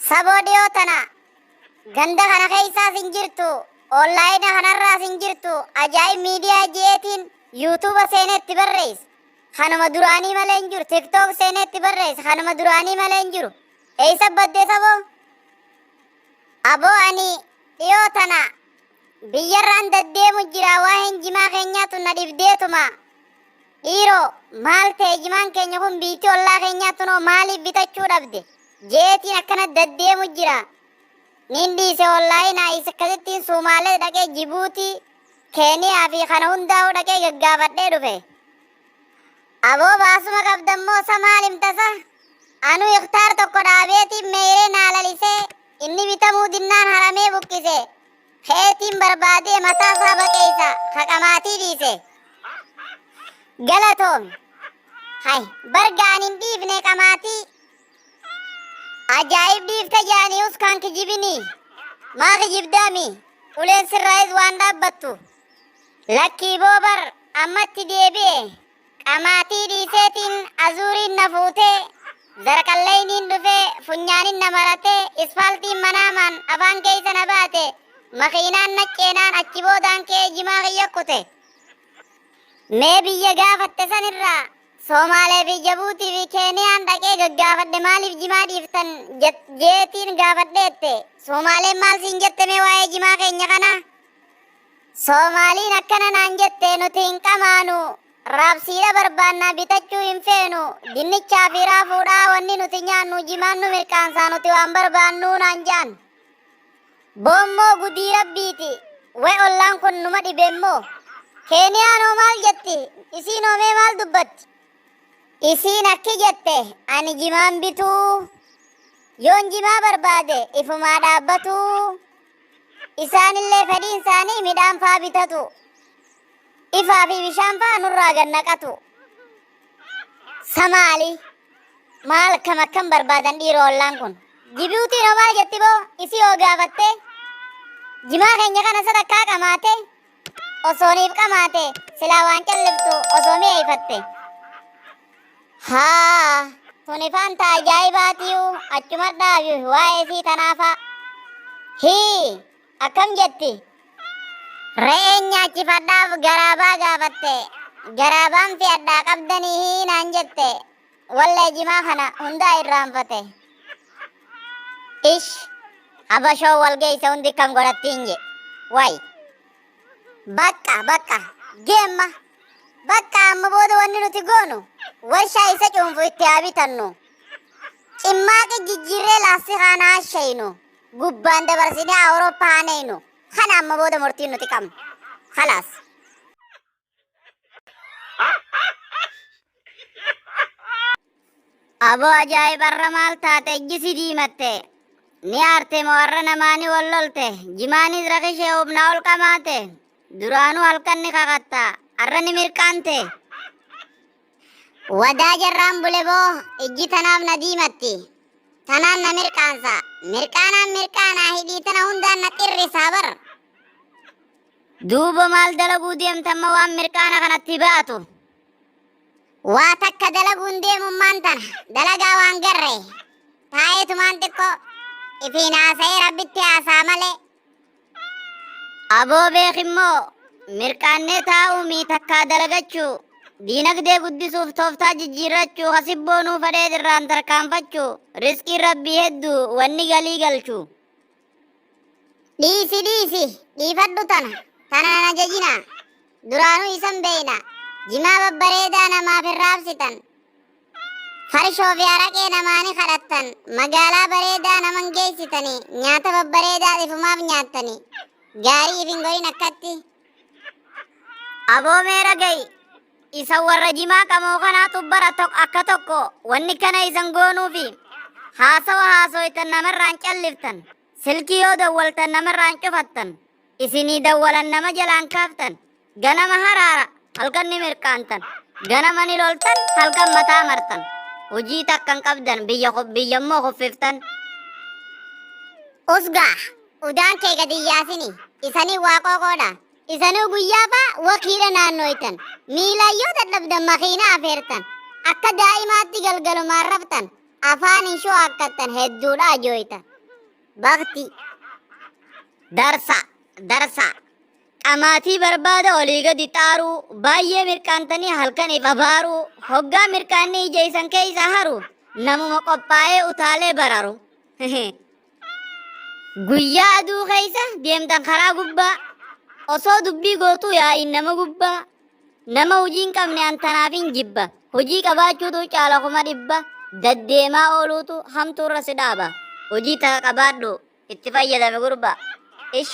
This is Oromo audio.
Saboodiyoo tana ganda kana keessaa sin jirtu onlaayina kanarraa sin jirtu ajaa'ib miidiyaa jeetiin yuutuuba seenetti barreessa. Kanuma duraanii malee hin jiru. Tiktook seenetti barreessa. Kanuma duraanii malee hin jiru. Eessa baddee saboo? Aboo ani dhiyoo tana biyyarraan deddeemu jira. Waa hinjimaa keenyaatu na dhibdeetuma. Dhiiroo maal ta'e jimaan keenya kun biitii ollaa keenyaatu noo maaliif bitachuu dhabde? Jeetiin akkana deddeemu jira. Nin dhiise onlaayinaa isa akkasittiin Sumaalee dhaqee Jibuutii, Keeniyaa fi kana hundaa'uu dhaqee gaggaafadhee dhufe. Aboo baasuma qabdammoo sa maal himtasa? Anu iktaar tokko dhaabeetiin meeree naa lalisee inni bitamuu dinnaan haramee buqqise. Keetiin barbaadee mataa isaa baqeessa haqamaatii dhiise. Galatoom. Hay bargaan hin dhiifne qamaatii. Ajaa'ib dhiifte jaanius kan kijibini. Maa kijibdaami? Uleen sirraayis waan dhaabbattu. Lakkii boobar ammatti deebi'e. Qamaatii dhiiseetiin azuuriin na fuutee. Zarqalleeyniin dhufee funyaanin na maratee. Isfaaltiin manaamaan afaan keessa na baate. Makiinaan nacceenaan achi boodaan kee jimaa kiyyakute. Mee biyya gaafatte sanirraa Somaalee fi Jabuutii fi Keeniyaan dhaqee gaggaafadhe maaliif jimaa dhiiftan jeetiin gaafadheette. Somaaleen maal siin jette mee waa'ee jimaa keenya kana? Somaaliin akkana naan jette nuti hin qamaanu. Raabsiidha barbaannaa bitachuu hin feenu. Dinnichaa fi raafuudhaa wanni nuti nyaannu jimaan nu mirkaansaa nuti waan barbaannuu naan jaan. Boommoo gudii rabbiiti. Way ollaan kun numa dhibemmoo. Keeniyaanoo maal jetti? Isiin oomee maal dubbatti? Isiin akki jette ani jimaan bituu. Yoon jimaa barbaade ifumaa dhaabbatu. Isaanillee fedhiin isaanii midhaan faa bitatu. Ifaa fi bishaan faa nurraa gannaqatu. Samaali maal akkam barbaadan dhiiroo ollaan kun? Jibuutiin hoo maal jetti boo? Isii hoo gaafatte? Jimaa keenya kana sadakkaa qamaate? Osooniif qamaate silaa waan calliftu osoo mi'eeffatte. Haa tunifaan taa ajaa'ibaatiyu achuma dhaabi waa'ee isii tanaafa. Hii akkam jetti? Re'een nyaachifadhaaf garaabaa gaafatte. Garaabaan fe'adhaa qabdanii hii naan jette. Wallee jimaa kana hundaa irraanfate. Ish abashoo walgeessa hundi kam godhattiin je. Wayi. Bakka geemma bakka amma booda wanni nuti goonu warshaa isa cuunfu itti haa bitannu. Cimmaaqa jijjiirree laastikaa naashaynu gubbaan dabarsinee Awurooppaa haanaynu. Kana amma booda murtiin nuti qabnu. Khalaas. Aboo ajaa'ibarra maal taate ejjisi diimatte. Ni aarte moo warra namaanii wal lolte. Jimaanis rakishee humnaa ol qamaate. Duraanuu halkan ni kakatta. Arra ni mirqaante. Wadaa jarraan bule boo ijji tanaaf na diimatti. Tanaan na mirqaansa. Mirqaanaa hidhii tana hundaan na xirrisaa bar. Duuba maal dalaguu deemtamma waan mirqaana kanatti baatu. Waa takka dalaguun deemummaan tana dalagaa waan garre. Taayetumaan xiqqoo ifiin haasa'ee rabbitti haasaa malee. Aboo beekimmoo mirqaannee taa'uu mii takkaa dalagachuu diinagdee guddisuuf tooftaa jijjiirrachuu hasibboonuu fadhee irraan tarkaanfachuu riskii rabbii hedduu wanni galii galchuu. Dhiifadhu tana na jajina duraanuu isan beeyna jimaa babbareedaa namaaf hin raabsitan. Farshoo fi araqee namaani kadhattan magaalaa bareedaa naman geessitanii nyaata babbareedaa ifumaaf nyaattanii. Gaarii ifin godhin akkatti. Aboo meera gayi. Isa warra jimaa qamoo kanaatu bara akka tokko wanni kana isan goonuufi haasawa haasoytan namarraan calliftan. Silkii yoo dawwaltan namarraan cufattan. Isinii dawwalan nama jalaan kaaftan. Ganama haraara halkan ni mirqaantan. Ganama ni loltan halkan mataa martan. Hojii takkan qabdan biyyammoo kuffiftan. Usgaa. Udaan kee gadi yaasini. Isanii waaqoo qoodha. Isanuu guyyaa faa wakiila naannoytan. Miilayyoo dadhabdan makiina afeertan. Akka daa'imaatti galgalumaan raftan. Afaan ishoo akkattan hedduudha ajooytan. bakti darsa qamaatii barbaada olii gadi xaaruu baay'ee mirqaantanii halkan ifa baaruu hoggaa mirqaanni ija isan keeysa haru namuma qophaa'ee utaalee bararu guyyaa aduu keeysa deemtan karaa gubbaa osoo dubbii gootuu yaa'iin nama gubbaa nama hojii hin qabne antanaafin jibba hojii qabaachuutu caala kuma dhibba daddeemaa ooluutu hamtuurra si dhaaba hojii ta'a qabaadhu itti fayyadame gurba ish